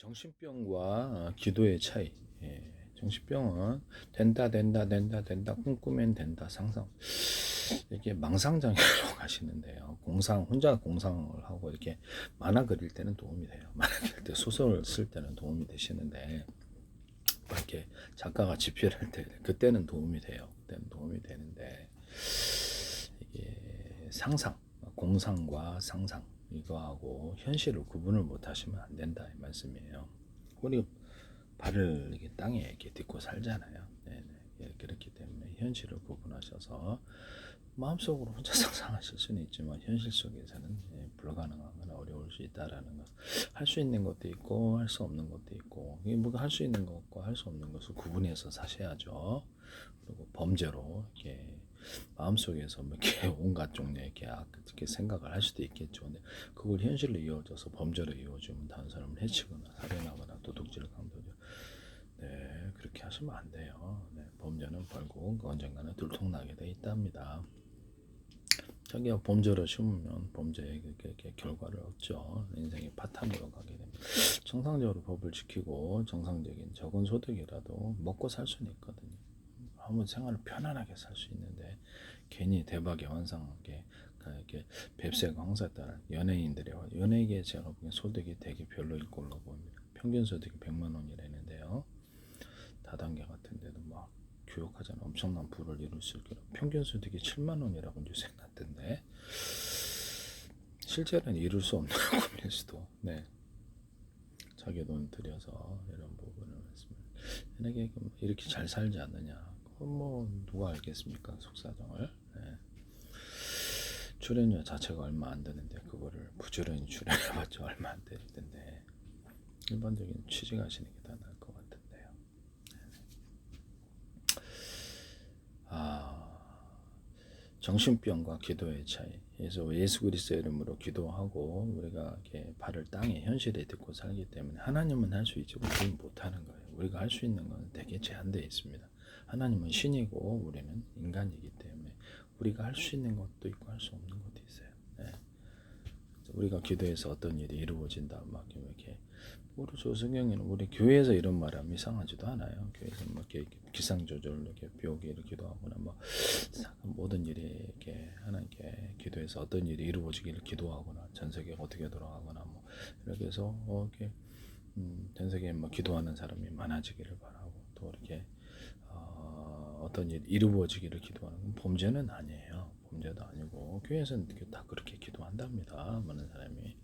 정신병과 기도의 차이. 정신병은 된다, 꿈꾸면 된다, 상상. 이게 망상장애로 가시는데요. 혼자 공상을 하고 이렇게 만화 그릴 때는 도움이 돼요. 만화 그릴 때 소설을 쓸 때는 도움이 되시는데, 이렇게 작가가 집필할 때, 그때는 도움이 돼요. 그때는 도움이 되는데, 이게 공상과 상상, 이거하고 현실을 구분을 못 하시면 안 된다, 이 말씀이에요. 우리 발을 이렇게 땅에 이렇게 딛고 살잖아요. 네네. 예, 그렇기 때문에 현실을 구분하셔서 마음속으로 혼자 상상하실 수는 있지만 현실 속에서는 불가능하거나 어려울 수 있다라는 것. 할 수 있는 것도 있고 할 수 없는 것도 있고, 이게 뭐가 할 수 있는 것과 할 수 없는 것을 구분해서 사셔야죠. 그리고 범죄로 이렇게 마음속에서 뭐 이렇게 온갖 종류의 이렇게 생각을 할 수도 있겠죠. 근데 그걸 현실로 이어져서 범죄로 이어지면 다른 사람을 해치거나 살인하거나 도둑질, 강도질, 네, 그렇게 하시면 안 돼요. 네, 범죄는 결국 언젠가는 들통나게 돼 있답니다. 자기가 범죄를 심으면 범죄의 결과를 얻죠. 인생의 파탄으로 가게 됩니다. 정상적으로 법을 지키고 정상적인 적은 소득이라도 먹고 살 수는 있거든요. 아무 생활을 편안하게 살 수 있는데 괜히 대박에 환상하게 이렇게 뱁새가 황사에 따라 연예계에 제가 보기엔 소득이 되게 별로일 걸로 보입니다. 평균 소득이 100만 원이라는데요. 다단계 같은 데도 막 교육하자는 엄청난 부를 이룰 수 있게 평균 소득이 7만 원이라고 뉴스에 났던데, 실제로는 이룰 수 없는 꿈일 수도. 네. 자기 돈 들여서 이런 부분을 말씀을. 만약에 이렇게 잘 살지 않느냐, 그건 뭐 누가 알겠습니까, 속사정을. 네. 출연료 자체가 얼마 안 되는데 그거를 부지런히 출연해봤자 얼마 안 될 텐데, 일반적인 취직 하시는 게 더 나을 것 같은데요. 정신병과 기도의 차이. 그래서 예수 그리스도의 이름으로 기도하고 우리가 이렇게 발을 땅에 현실에 딛고 살기 때문에 하나님은 할 수 있지 우리는 못하는 거예요. 우리가 할 수 있는 건 되게 제한되어 있습니다. 하나님은 신이고 우리는 인간이기 때문에 우리가 할 수 있는 것도 있고 할 수 없는 것도 있어요. 네. 우리가 기도해서 어떤 일이 이루어진다 막 이렇게, 우리 조승경이는 우리 교회에서 이런 말하면 이상하지도 않아요. 교회에서 막 이렇게 기상조절 이렇게 비오기를 기도하거나 뭐 모든 일이 이렇게 하나님께 기도해서 어떤 일이 이루어지기를 기도하거나 전 세계가 어떻게 돌아가거나 뭐 이렇게 해서 이렇게 전 세계에 뭐 기도하는 사람이 많아지기를 바라고, 또 이렇게 어떤 일이 이루어지기를 기도하는 건 범죄는 아니에요. 범죄도 아니고 교회에서는 다 그렇게 기도한답니다. 많은 사람이.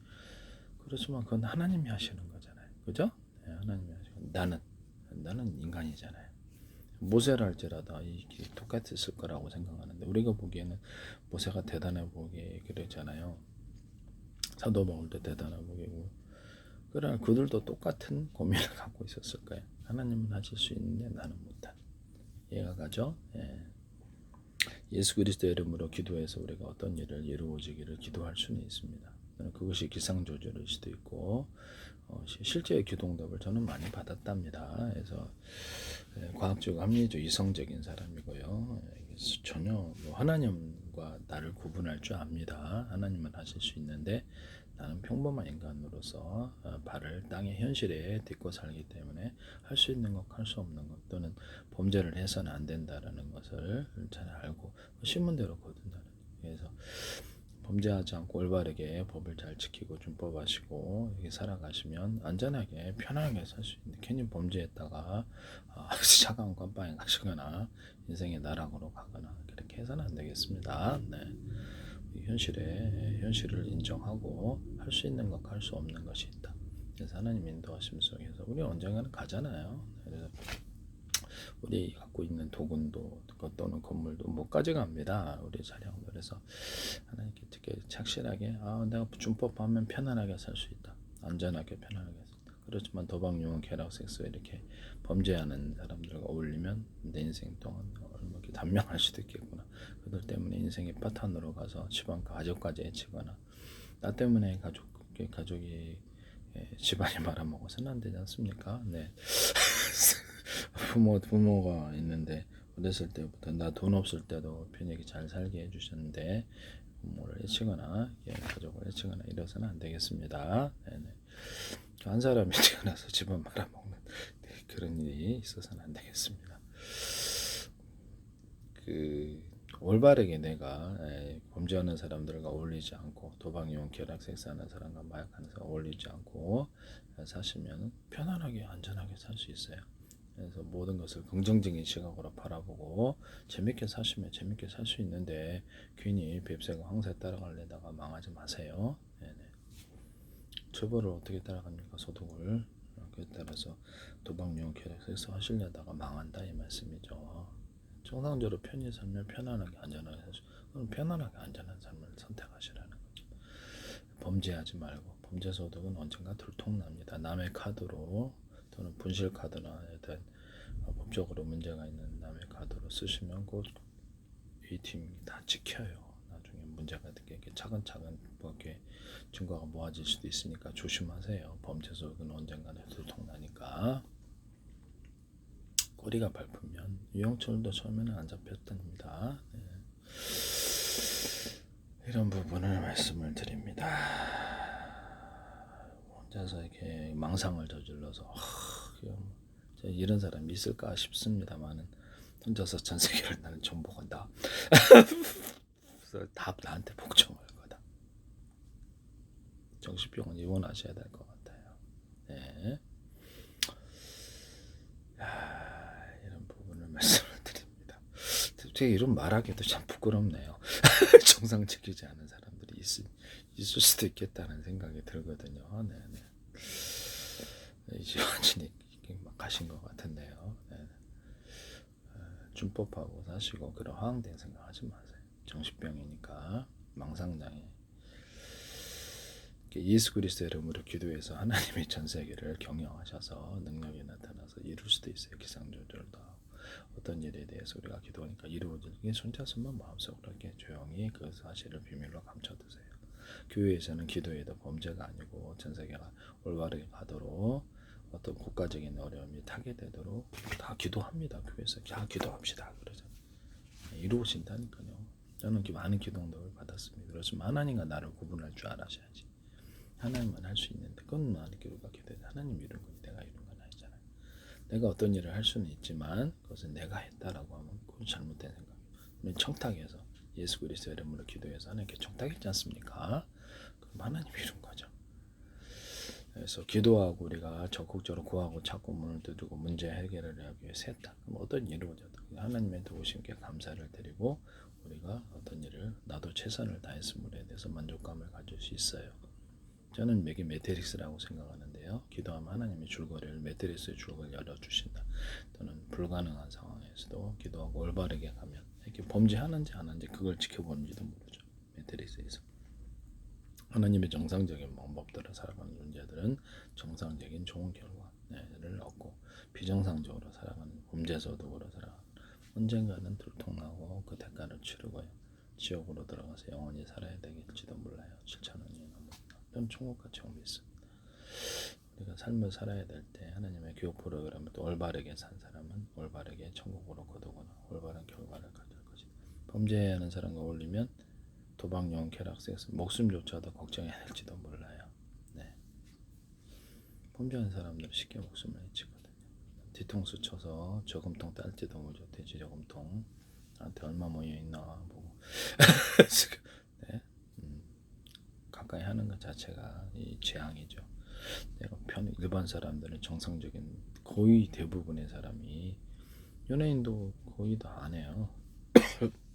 그렇지만 그건 하나님이 하시는 거잖아요. 그죠? 네, 하나님이 하시고 나는 인간이잖아요. 모세를 할지라도 이게 똑같았을 거라고 생각하는데, 우리가 보기에는 모세가 대단해 보게 그랬잖아요. 사도 바울도 대단해 보이고, 그러나 그들도 똑같은 고민을 갖고 있었을 거예요. 하나님은 하실 수 있는데 나는 못한. 이해가 가죠? 예. 예수 그리스도의 이름으로 기도해서 우리가 어떤 일을 이루어지기를 기도할 수는 있습니다. 그것이 기상조절일 수도 있고, 실제의 기도응답을 저는 많이 받았답니다. 그래서 과학적, 합리적, 이성적인 사람이고요. 전혀 뭐 하나님과 나를 구분할 줄 압니다. 하나님은 하실 수 있는데 나는 평범한 인간으로서 발을 땅의 현실에 딛고 살기 때문에 할 수 있는 것, 할 수 없는 것, 또는 범죄를 해서는 안 된다라는 것을 잘 알고 신문대로 거둔다는. 그래서 범죄하지 않고 올바르게 법을 잘 지키고 준법하시고 이렇게 살아가시면 안전하게 편안하게 살 수 있는데, 괜히 범죄했다가 차가운 감방에 가시거나 인생의 나락으로 가거나 그렇게 해서는 안 되겠습니다. 네. 현실을 인정하고 할 수 있는 것, 할 수 없는 것이 있다. 그래서 하나님 인도하심 속에서 우리 언젠가는 가잖아요. 그래서 우리 갖고 있는 도군도 또는 건물도 못 가져갑니다. 우리 자량도. 그래서 하나님께 특히 착실하게 내가 준법하면 편안하게 살 수 있다. 안전하게 편안하게 살 수 있다. 그렇지만 도박, 유흥, 쾌락, 섹스 이렇게 범죄하는 사람들과 어울리면 내 인생 동안 얼마나 단명할 수도 있겠구나. 그들 때문에 인생의 파탄으로 가서 집안 가족까지 해치거나, 나 때문에 가족이 집안이 말아먹어서는 안 되지 않습니까? 네. 부모가 있는데 어렸을 때부터 나 돈 없을 때도 편하게 잘 살게 해주셨는데 부모를 해치거나 가족을 해치거나 이래서는 안 되겠습니다. 네네. 한 사람이 태어나서 집안 말아먹는 그런 일이 있어서는 안 되겠습니다. 올바르게 내가 범죄하는 사람들과 어울리지 않고 도박, 이용, 결합, 섹스하는 사람과 마약하는 사람 어울리지 않고 사시면 편안하게 안전하게 살 수 있어요. 그래서 모든 것을 긍정적인 시각으로 바라보고 재밌게 사시면 재밌게 살 수 있는데 괜히 뱁새가 황새 따라가려다가 망하지 마세요. 네네. 처벌을 어떻게 따라갑니까? 소득을. 그에 따라서 도박, 이용, 결합, 섹스 하시려다가 망한다 이 말씀이죠. 정상적으로 편히 살면 편안하게 안전하게 사시. 그럼 편안하게 안전한 삶을 선택하시라는 거죠. 범죄하지 말고 범죄 소득은 언젠가 들통납니다. 남의 카드로 또는 분실 카드나 일단 법적으로 문제가 있는 남의 카드로 쓰시면 곧 A팀이 다 지켜요. 나중에 문제가 되게 차근차근 그렇게 증거가 모아질 수도 있으니까 조심하세요. 범죄 소득은 언젠가는 들통나니까. 꼬리가 밟으면 유영철도 처음에는 안 잡혔답니다. 네. 이런 부분을 말씀을 드립니다. 혼자서 이렇게 망상을 저질러서 이런 사람이 있을까 싶습니다만은 혼자서 전 세계를 나는 정복한다. 그래서 다 나한테 복종할 거다. 정신병원 입원하셔야 될 것 같아요. 네. 이런 부분을 말씀을 드립니다. 특히 이런 말하기도 참 부끄럽네요. 정상적이지 않은 사람들이 있을 수도 있겠다는 생각이 들거든요. 네네. 이제 완전히 막 가신 것 같은데요. 네네. 준법하고 사시고 그런 허황된 생각하지 마세요. 정신병이니까 망상장애. 예수 그리스도의 이름으로 기도해서 하나님의 전 세계를 경영하셔서 능력이 나타나서 이룰 수도 있어요. 기상조절도 어떤 일에 대해서 우리가 기도하니까 이루어지는 손자손만 마음속으로 이렇게 조용히 그 사실을 비밀로 감춰두세요. 교회에서는 기도해도 범죄가 아니고 전 세계가 올바르게 가도록 어떤 국가적인 어려움이 타게 되도록 다 기도합니다. 교회에서 다 기도합시다 그러잖아요. 이루어진다니까요. 저는 많은 기도응답을 받았습니다. 그렇지만 하나님과 나를 구분할 줄 알아셔야지. 하나님만 할 수 있는데 그건 나는 기도가 기도해. 하나님 이룬 건 내가 이룬 건 아니잖아요. 내가 어떤 일을 할 수는 있지만 그것은 내가 했다라고 하면 그건 잘못된 생각이에요. 우리는 청탁해서 예수 그리스도 이름으로 기도해서 하나님께 청탁했지 않습니까? 그럼 하나님 이룬 거죠. 그래서 기도하고 우리가 적극적으로 구하고 찾고 문을 두드리고 문제 해결을 하기 위해서 했다. 그럼 어떤 일이 오져도 하나님의 도우심께 감사를 드리고 우리가 어떤 일을 나도 최선을 다했음으로에 대해서 만족감을 가질 수 있어요. 저는 이게 매트릭스라고 생각하는데요. 기도하면 하나님이 줄거리를 매트릭스의 줄거리를 열어주신다. 또는 불가능한 상황에서도 기도하고 올바르게 가면 이렇게 범죄하는지 안 하는지 그걸 지켜보는지도 모르죠. 매트릭스에서. 하나님의 정상적인 방법대로 살아가는 존재들은 정상적인 좋은 결과를 얻고 비정상적으로 살아가는 범죄소득으로 살아가는 언젠가는 들통나고 그 대가를 치르고요. 지옥으로 들어가서 영원히 살아야 되겠지도 몰라요. 7,000원이 넘는 저는 천국같이 믿습니다. 우리가 삶을 살아야 될 때 하나님의 교육 프로그램을 또 올바르게 산 사람은 올바르게 천국으로 거두거나 올바른 결과를 가질 것이다. 범죄하는 사람과 어울리면 도박, 용, 쾌락, 섹스, 목숨조차도 걱정해야 될지도 몰라요. 네. 범죄하는 사람들은 쉽게 목숨을 해치거든요. 뒤통수 쳐서 저금통 딸지도 모르죠. 돼지 저금통 나한테 얼마 모여 있나 보고 네? 가까이 하는 것 자체가 이 재앙이죠. 내가 일반 사람들은 정상적인 거의 대부분의 사람이 연예인도 거의 다 안 해요.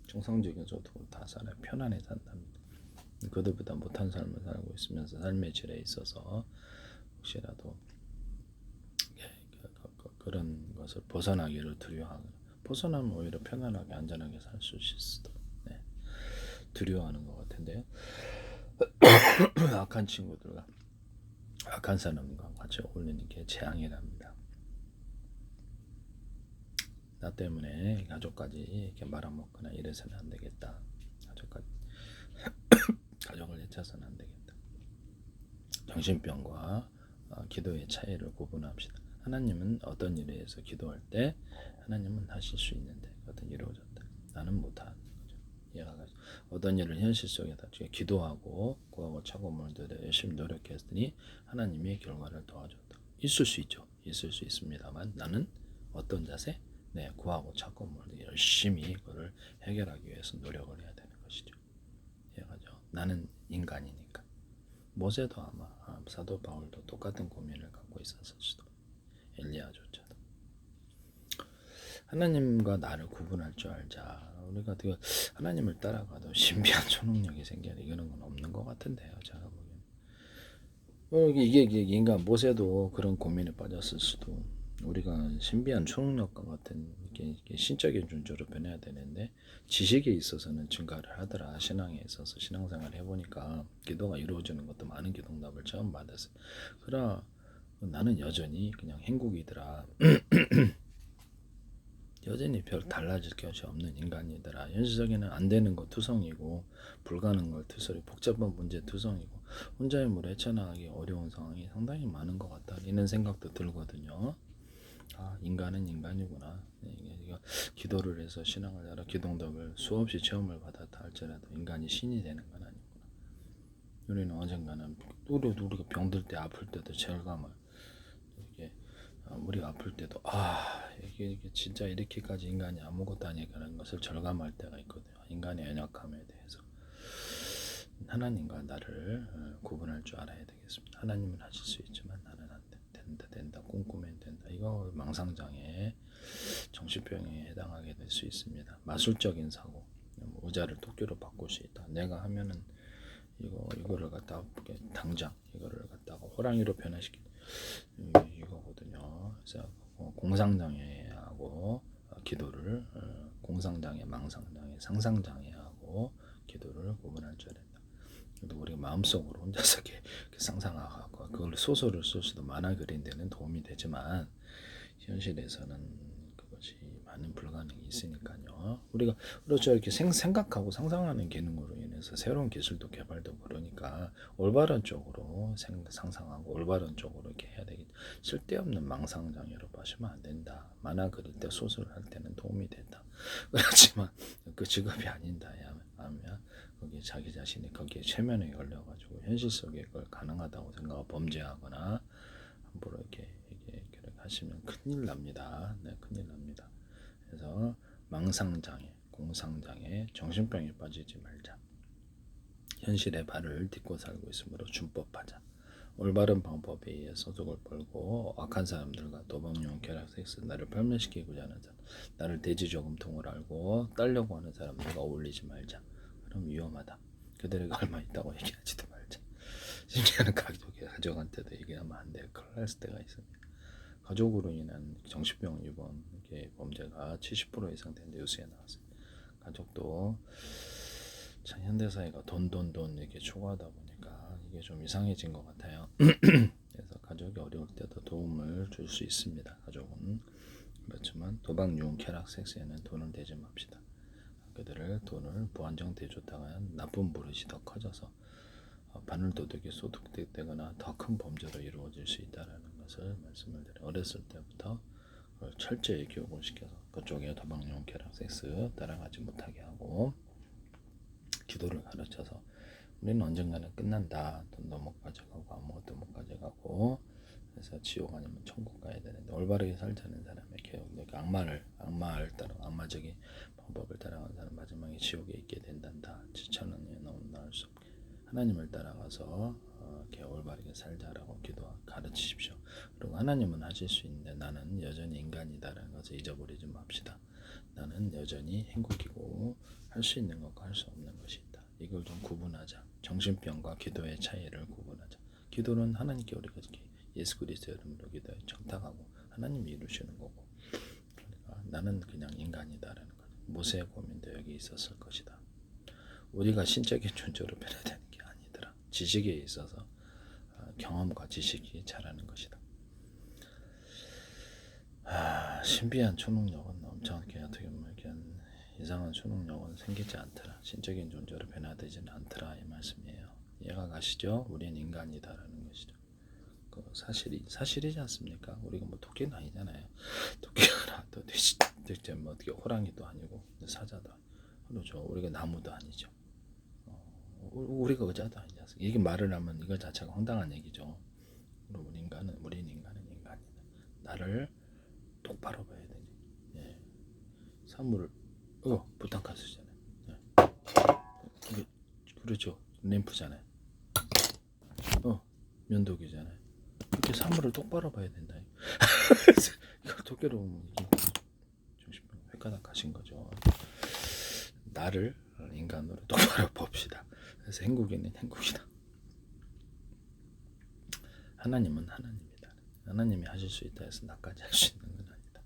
정상적인 소득을 다 살아요. 편안히 산답니다. 그들보다 못한 삶을 살고 있으면서 삶의 질에 있어서 혹시라도 그런 것을 벗어나기를 두려워하거나 벗어나면 오히려 편안하게 안전하게 살 수 있을 수도 두려워하는 것 같은데요. 악한 친구들과 악한 사람과 같이 어울리는 게 재앙이랍니다. 나 때문에 가족까지 이렇게 말아먹거나 이래서는 안 되겠다. 가족을 해쳐서는 안 되겠다. 정신병과 기도의 차이를 구분합시다. 하나님은 어떤 일에 의해서 기도할 때 하나님은 하실 수 있는데 어떤 이루어졌다. 나는 못하는 거죠. 이해가 가죠. 어떤 일을 현실 속에다 기도하고 구하고 차고물들에 열심히 노력했더니 하나님이 결과를 도와줬다. 있을 수 있죠. 있을 수 있습니다만 나는 어떤 자세? 네, 구하고 찾고 열심히 그걸 해결하기 위해서 노력을 해야 되는 것이죠. 이해가죠. 나는 인간이니까. 모세도 아마 사도 바울도 똑같은 고민을 갖고 있었을 수도. 엘리야조차도. 하나님과 나를 구분할 줄 알자. 우리가 하나님을 따라가도 신비한 초능력이 생겨야 이거는 건 없는 것 같은데요. 제가 보기에는. 이게 인간 모세도 그런 고민에 빠졌을 수도. 우리가 신비한 초능력과 같은 이게 신적인 존재로 변해야 되는데 지식에 있어서는 증가를 하더라. 신앙에 있어서 신앙생활을 해보니까 기도가 이루어지는 것도 많은 기도응답을 처음 받았어요. 그러나 나는 여전히 그냥 행국이더라. 여전히 별 달라질 것이 없는 인간이더라. 현실적에는 안 되는 거 투성이고 불가능한 걸 투성이 복잡한 문제 투성이고 혼자의 물 헤쳐나가기 어려운 상황이 상당히 많은 것 같다. 이런 생각도 들거든요. 인간은 인간이구나. 이거 기도를 해서 신앙을 알아 기도응답을 수없이 체험을 받았다 할지라도 인간이 신이 되는 건 아니구나. 우리는 언젠가는 우리가 병들 때 아플 때도 절감을 이게 우리가 아플 때도 이게 진짜 이렇게까지 인간이 아무것도 아니라는 것을 절감할 때가 있거든요. 인간의 연약함에 대해서 하나님과 나를 구분할 줄 알아야 되겠습니다. 하나님은 하실 수 있지만 나는 안 돼. 된다 꿈꾸면 된다. 이거 망상장애 정신병에 해당하게 될 수 있습니다. 마술적인 사고 의자를 토끼로 바꿀 수 있다. 내가 하면은 이거를 갖다가 당장 이거를 갖다가 호랑이로 변화시키 이거거든요. 그래서 공상장애하고 기도를 공상장애, 망상장애, 상상장애하고 기도를 구분할 줄 알아야 된다. 그래도 우리가 마음속으로 혼자서 이렇게 상상하고 그걸 소설을 쓸 수도 만화 그린 데는 도움이 되지만 현실에서는 그것이 많은 불가능이 있으니까요. 우리가 그렇죠. 이렇게 생각하고 상상하는 기능으로 인해서 새로운 기술도 개발되고 그러니까 올바른 쪽으로 상상하고 올바른 쪽으로 이렇게 해야 되겠. 쓸데없는 망상장애로 봐시면 안 된다. 만화 그릴 때 소설 할 때는 도움이 된다. 그렇지만 그 직업이 아닌다 하면 거기에 자기 자신이 거기에 최면에 걸려가지고 현실 속에 그걸 가능하다고 생각하고 범죄하거나 함부로 이렇게 하시면 큰일 납니다. 네, 큰일 납니다. 그래서 망상장애, 공상장애, 정신병에 빠지지 말자. 현실의 발을 딛고 살고 있으므로 준법하자. 올바른 방법에 의해 소득을 벌고 악한 사람들과 도박용 쾌락 섹스 나를 발멸시키고자 하는 사람, 나를 돼지저금통을 알고 따려고 하는 사람들과 어울리지 말자. 그럼 위험하다. 그들에게 얼마 있다고 얘기하지도 말자. 심지어는 가족한테도 얘기하면 안 돼. 큰일 날 때가 있습니다. 가족으로 인한 정신병 입원 범죄가 70% 이상 된 뉴스에 나왔어요. 가족도 참 현대사회가 돈 이렇게 추구하다 보니까 이게 좀 이상해진 것 같아요. 그래서 가족이 어려울 때도 도움을 줄 수 있습니다. 가족은 그렇지만 도박, 유흥, 쾌락, 섹스에는 돈을 대지 맙시다. 그들을 돈을 부안정대에 줬다가 나쁜 버릇이 더 커져서 바늘도둑이 소득되거나 더 큰 범죄로 이루어질 수 있다는 것을 말씀을 드려요. 어렸을 때부터 철저히 교육을 시켜서 그쪽에 도박용 쾌락 섹스 따라가지 못하게 하고 기도를 가르쳐서 우리는 언젠가는 끝난다. 돈도 못 가져가고 아무것도 못 가져가고 그래서 지옥 아니면 천국 가야 되는데 올바르게 살자는 사람의 개혁, 악마를 따라 악마적인 방법을 따라가는 사람 마지막에 지옥에 있게 된단다. 지천은 너무 나을 수 없게 하나님을 따라가서 올바르게 살자라고 가르치십시오. 그리고 하나님은 하실 수 있는데 나는 여전히 인간이다라는 것을 잊어버리지 맙시다. 나는 여전히 행복이고 할 수 있는 것과 할 수 없는 것이 있다. 이걸 좀 구분하자. 정신병과 기도의 차이를 구분하자. 기도는 하나님께 우리가 예수 그리스도의 이름으로 기도해 청탁하고 하나님이 이루시는 거고 그러니까 나는 그냥 인간이다라는 것. 모세의 고민도 여기 있었을 것이다. 우리가 신적인 존재로 변해야 되는 게 아니더라. 지식에 있어서 경험과 지식이 잘하는 것이다. 신비한 초능력은 엄청나게 어떻게 보면 이상한 초능력은 생기지 않더라. 신적인 존재로 변화되지는 않더라 이 말씀이에요. 이해가 가시죠? 우리는 인간이다라는 것이죠. 그 사실이지 않습니까? 우리가 뭐 토끼는 아니잖아요. 토끼가 또 돼지, 어떻게 호랑이도 아니고 사자도. 그렇죠. 우리가 나무도 아니죠. 우리가 의자도 아니지 않습니까? 이게 말을 하면 이거 자체가 황당한 얘기죠. 우린 인간이다. 나를 똑바로 봐야 되지. 예. 사물을 부탁하시잖아요. 예. 이게 그렇죠. 램프잖아요. 면도기잖아요. 이렇게 사물을 똑바로 봐야 된다. 이걸 도끼로 보면 이게 중심병 획가닥 하신 거죠. 나를 인간으로 똑바로 봅시다. 그래서 행국이는 행국이다. 하나님은 하나님이다. 하나님이 하실 수 있다 해서 나까지 할 수 있는 건 아니다.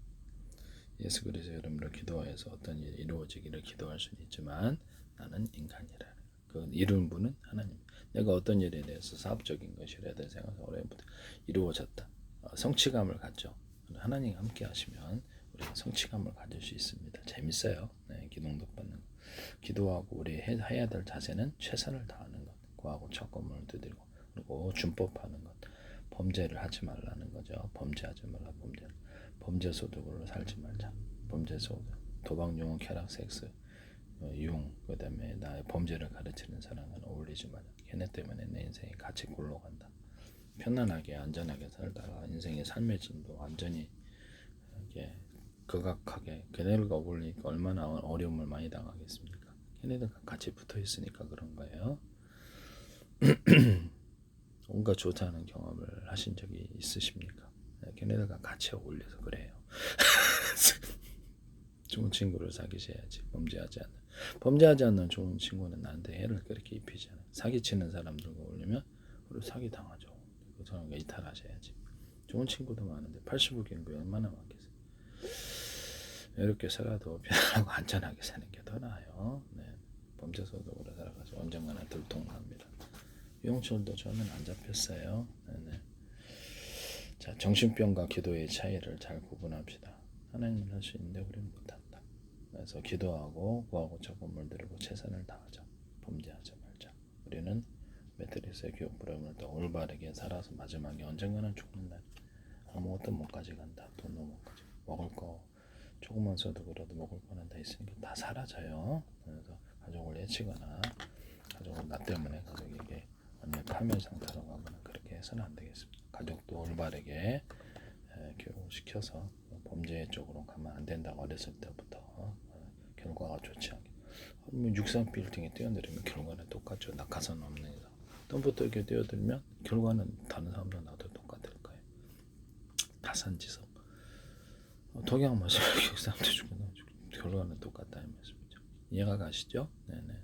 예수 그리스도 이름으로 기도해서 어떤 일이 이루어지기를 기도할 수는 있지만 나는 인간이라. 그 이룬 분은 하나님. 내가 어떤 일에 대해서 사업적인 것이라든 생각해서 오래부터 이루어졌다. 성취감을 갖죠. 하나님이 함께 하시면 우리가 성취감을 가질 수 있습니다. 재밌어요. 네, 기도응답 받는 거. 기도하고 우리 해야 될 자세는 최선을 다하는 것. 구하고 첫건물을 두드리고 그리고 준법하는 것. 범죄를 하지 말라는 거죠. 범죄하지 말라. 범죄 소득으로 살지 말자. 범죄 소득. 도박, 유흥, 쾌락, 섹스, 유흥, 그 다음에 나의 범죄를 가르치는 사람은 어울리지 마자. 걔네 때문에 내 인생이 같이 굴러간다. 편안하게 안전하게 살다가 인생의 삶의 질도 완전히 이렇게 극악하게 걔네들과 어울리니까 얼마나 어려움을 많이 당하겠습니까? 걔네들과 같이 붙어 있으니까 그런 거예요. 온갖 좋다는 경험을 하신 적이 있으십니까? 걔네들과 같이 어울려서 그래요. 좋은 친구를 사귀셔야지. 범죄하지 않는 좋은 친구는 나한테 해를 그렇게 입히지 않아요. 사기치는 사람들과 어울리면 우리 사기 당하죠. 그 사람과 이탈하셔야지. 좋은 친구도 많은데 85개인데 얼마나 많겠어요. 이렇게 살아도 편안하고 안전하게 사는 게 더 나아요. 네. 범죄 소득으로 살아가서 언젠가는 들통납니다. 유영철도 저는 안 잡혔어요. 네네. 자, 정신병과 기도의 차이를 잘 구분합시다. 하나님은 할 수 있는데 우리는 못한다. 그래서 기도하고 구하고 첫건물 드리고 최선을 다하자. 범죄하지 말자. 우리는 매트리스의 교육 프로그램을 더 올바르게 살아서 마지막에 언젠가는 죽는다. 아무것도 못 가져간다. 돈도 못 가져. 먹을 거 조금만 소득으로도 먹을 거는 다 있으니까 다 사라져요. 그래서 가족을 해치거나 가족을 나 때문에 가족에게 완전 파멸 상태로 가거나 그렇게 해서는 안 되겠습니다. 가족도 올바르게 교육을 시켜서 범죄 쪽으로 가면 안 된다고 어렸을 때부터 결과가 좋지 않게. 63 빌딩에 뛰어내리면 결과는 똑같죠. 낙하산 없는 이상. 덤부터 이렇게 뛰어들면 결과는 다른 사람도 나도 똑같을 거예요. 다산지석. 독약 마시면 63도 죽고 결과는 똑같다 이 말씀이죠. 이해가 가시죠? 네네.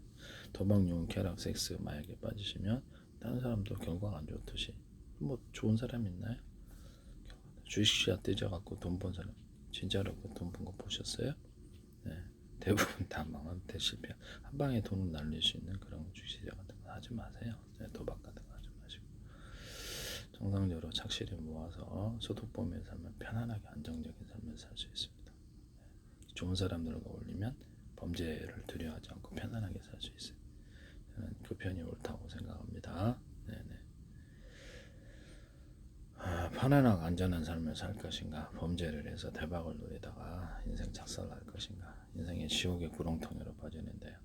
도박, 유흥, 쾌락, 섹스, 마약에 빠지시면 다른 사람도 결과가 안 좋듯이 뭐 좋은 사람 있나요? 주식시장 떼져갖고 돈 번 사람 진짜로 그 돈 번 거 보셨어요? 네. 대부분 다 망한테 실패. 한 방에 돈을 날릴 수 있는 그런 주식시장 같은 거 하지 마세요. 네, 도박 같은 거 하지 마시고 정상적으로 착실히 모아서 소득범위에 살면 편안하게 안정적인 삶을 살 수 있습니다. 네. 좋은 사람들과 어울리면 범죄를 두려워하지 않고 편안하게 살 수 있어요. 저는 그 편이 옳다고 생각합니다. 네네. 편안하고 안전한 삶을 살 것인가, 범죄를 해서 대박을 노리다가 인생 착살할 것인가, 인생의 지옥의 구렁텅이로 빠지는데요.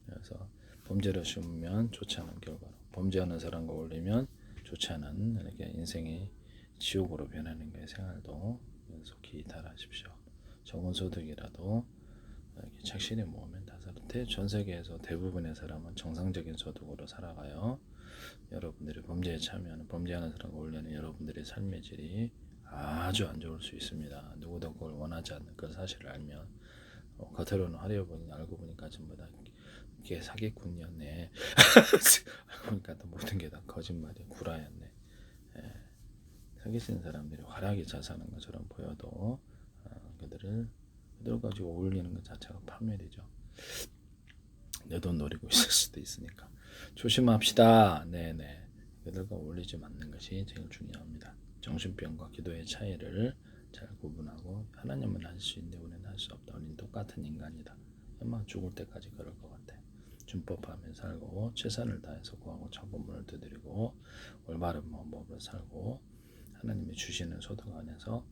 그래서 범죄를 심으면 좋지 않은 결과로, 범죄하는 사람과 어울리면 좋지 않은 이렇게 인생이 지옥으로 변하는 게 생활도 속히 이탈하십시오. 적은 소득이라도 이렇게 착실히 모으면 전 세계에서 대부분의 사람은 정상적인 소득으로 살아가요. 여러분들이 범죄에 참여하는 범죄하는 사람과 어울리는 여러분들의 삶의 질이 아주 안 좋을 수 있습니다. 누구도 그걸 원하지 않는 그 사실을 알면 겉으로는 화려해 보이니 알고 보니까 전부 다 이게 사기꾼이었네. 알고 보니까 또 모든 게 다 거짓말이야. 구라였네. 사기치는 사람들이 화려하게 잘 사는 것처럼 보여도 그들 가지고 어울리는 것 자체가 파멸이죠. 내 돈 노리고 있을 수도 있으니까 조심합시다. 네네. 그들과 어울리지 않는 것이 제일 중요합니다. 정신병과 기도의 차이를 잘 구분하고 하나님은 할 수 있는데 우리는 할 수 없다. 우리는 똑같은 인간이다. 아마 죽을 때까지 그럴 것 같아. 준법하며 살고 최선을 다해서 구하고 첫건물을 두드리고 올바른 방법으로 살고 하나님이 주시는 소득 안에서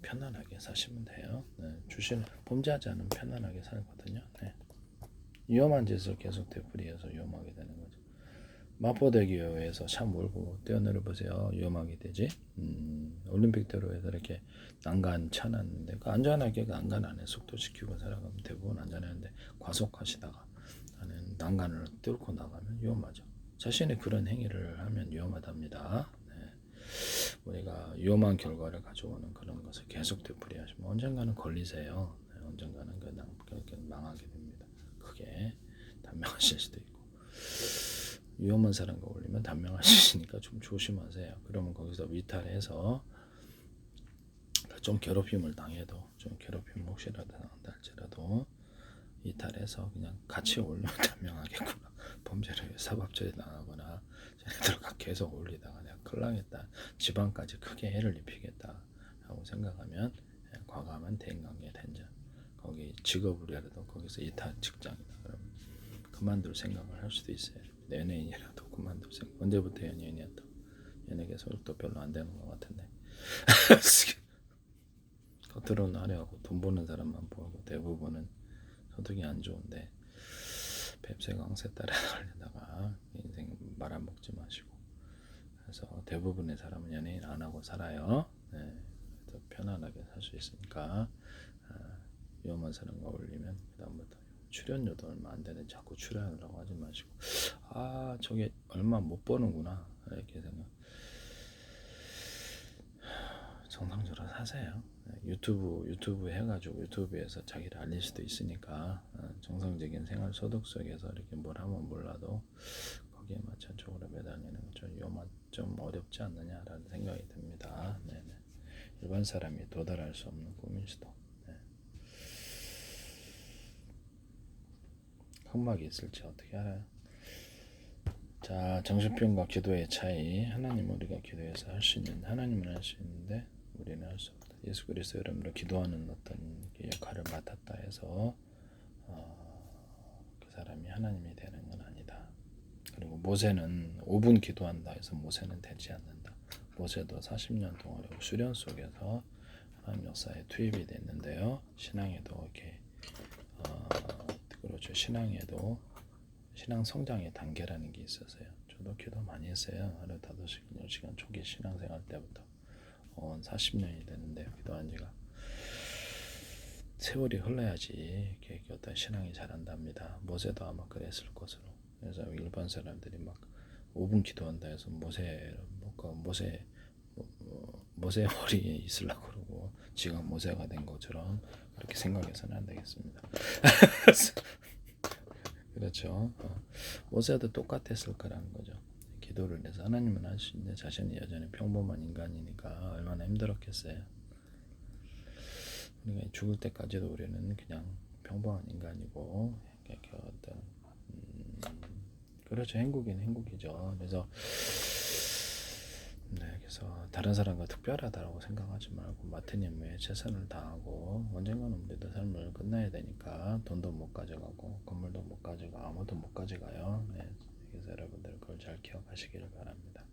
편안하게 사시면 돼요. 네, 범죄하지 않으면 편안하게 살거든요. 네. 위험한 짓을 계속 되풀이해서 위험하게 되는 거죠. 마포대교에서 차 몰고 뛰어내려 보세요. 위험하게 되지. 올림픽대로에서 이렇게 난간 쳐놨는데 그 안전하게 그 난간 안에 속도 지키고 살아가면 대부분 안전한데 과속하시다가 나는 난간을 뚫고 나가면 위험하죠. 자신이 그런 행위를 하면 위험하답니다. 네. 우리가 위험한 결과를 가져오는 그런 것을 계속 되풀이하시면 언젠가는 걸리세요. 네. 언젠가는 그렇게 망하게 됩니다. 크게 단명하실 수도 있고. 위험한 사람과 어울리면 단명하시니까 좀 조심하세요. 그러면 거기서 위탈해서 좀 괴롭힘을 당해도 좀 괴롭힘 혹시라도 당한다 할지라도 이탈해서 그냥 같이 어울리면 단명하겠구나. 범죄를 사법처리 당하거나 쟤네들과 계속 어울리다가 내가 큰일 나겠다. 집안까지 크게 해를 입히겠다 라고 생각하면 과감한 대인관계 된자. 거기 직업이라도 거기서 이탈 직장이다. 그럼 그만둘 생각을 할 수도 있어요. 연예인이라도 그만둘 생각. 언제부터 연예인이었다. 연예계 소득도 별로 안 되는 것 같은데. 겉으로는 화려하고 돈 버는 사람만 보고 대부분은 소득이 안 좋은데 뱁새 강세 따라가려다가 인생 말아먹지 마시고. 그래서 대부분의 사람은 연예인 안 하고 살아요. 네, 더 편안하게 살 수 있으니까. 위험한 사람과 어울리면 그다음부터 출연료도 얼마 안 되는 자꾸 출연하라고 하지 마시고 저게 얼마 못 버는구나 이렇게 생각. 정상적으로 사세요. 유튜브 해가지고 유튜브에서 자기를 알릴 수도 있으니까 정상적인 생활 소득 속에서 이렇게 뭘 하면 몰라도 거기에 맞춰 쪽으로 매달리는 건 좀 어렵지 않느냐라는 생각이 듭니다. 네네. 일반 사람이 도달할 수 없는 꿈일 수도. 네. 흑막이 있을지 어떻게 알아요? 자, 정신병과 기도의 차이. 하나님 우리가 기도해서 할 수 있는, 하나님은 할 수 있는데 우리는 할 수 없다. 예수 그리스도 이름으로 기도하는 어떤 역할을 맡았다 해서 그 사람이 하나님이 되는 건 아니다. 그리고 모세는 5분 기도한다 해서 모세는 되지 않는다. 모세도 40년 동안 수련 속에서 하나님 역사에 투입이 됐는데요. 신앙에도 이렇게 그렇죠. 신앙에도 신앙 성장의 단계라는 게 있어서요. 저도 기도 많이 했어요. 하루 5시간, 10시간 초기 신앙생활 때부터 40년이 됐는데 기도한 지가 세월이 흘러야지 이렇게 어떤 신앙이 자란답니다. 모세도 아마 그랬을 것으로. 그래서 일반 사람들이 막 5분 기도한다 해서 모세 머리에 있으려고 그러고 지가 모세가 된 것처럼 그렇게 생각해서는 안 되겠습니다. 그렇죠. 모세도 똑같았을 거라는 거죠. 기도를 해서 하나님은 할 수 있는데 자신이 여전히 평범한 인간이니까 얼마나 힘들었겠어요. 우리가 죽을 때까지도 우리는 그냥 평범한 인간이고 이렇게 어떤 그렇죠. 행복은 행복이죠. 그래서 다른 사람과 특별하다고 생각하지 말고 맡은 임무에 최선을 다하고 언젠가는 우리도 삶을 끝나야 되니까 돈도 못 가져가고 건물도 못 가져가 아무도 못 가져가요. 네. 그래서 여러분들 그걸 잘 기억하시기를 바랍니다.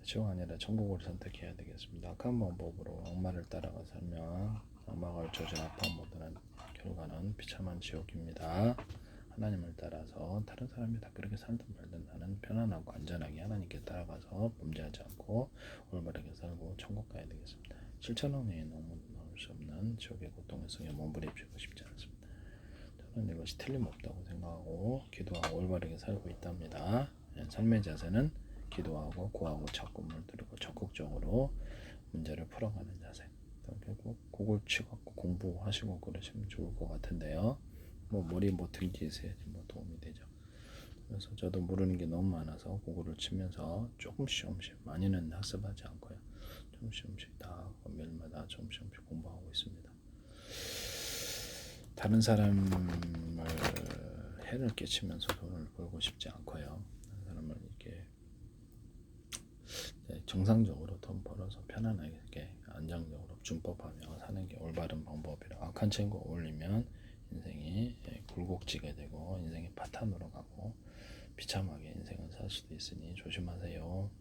지옥 아니라 천국을 선택해야 되겠습니다. 악한 방법으로 악마를 따라가 살면 악마가 얽혀진 악한 모든 결과는 비참한 지옥입니다. 하나님을 따라서 다른 사람이 다 그렇게 살든 말든 나는 편안하고 안전하게 하나님께 따라가서 범죄하지 않고 올바르게 살고 천국 가야 되겠습니다. 실천은 외에 너무 나올 수 없는 지옥의 고통의 속에 몸부림치고 싶지 않습니다. 저는 이것이 틀림없다고 생각하고 기도하고 올바르게 살고 있답니다. 삶의 자세는 기도하고 구하고 찾고 물들이고 적극적으로 문제를 풀어가는 자세. 결국 그걸 치갖고 공부하시고 그러시면 좋을 것 같은데요. 머리 등기에서야지 도움이 되죠. 그래서 저도 모르는 게 너무 많아서 그거를 치면서 조금씩 많이는 학습하지 않고요. 조금씩 다 매일마다 조금씩 공부하고 있습니다. 다른 사람을 해를 끼치면서 돈을 벌고 싶지 않고요. 다른 사람을 이렇게 정상적으로 돈 벌어서 편안하게 안정적으로 준법하며 사는 게 올바른 방법이라 악한 친구 어울리면 인생이 굴곡지게 되고 인생이 파탄으로 가고 비참하게 인생을 살 수도 있으니 조심하세요.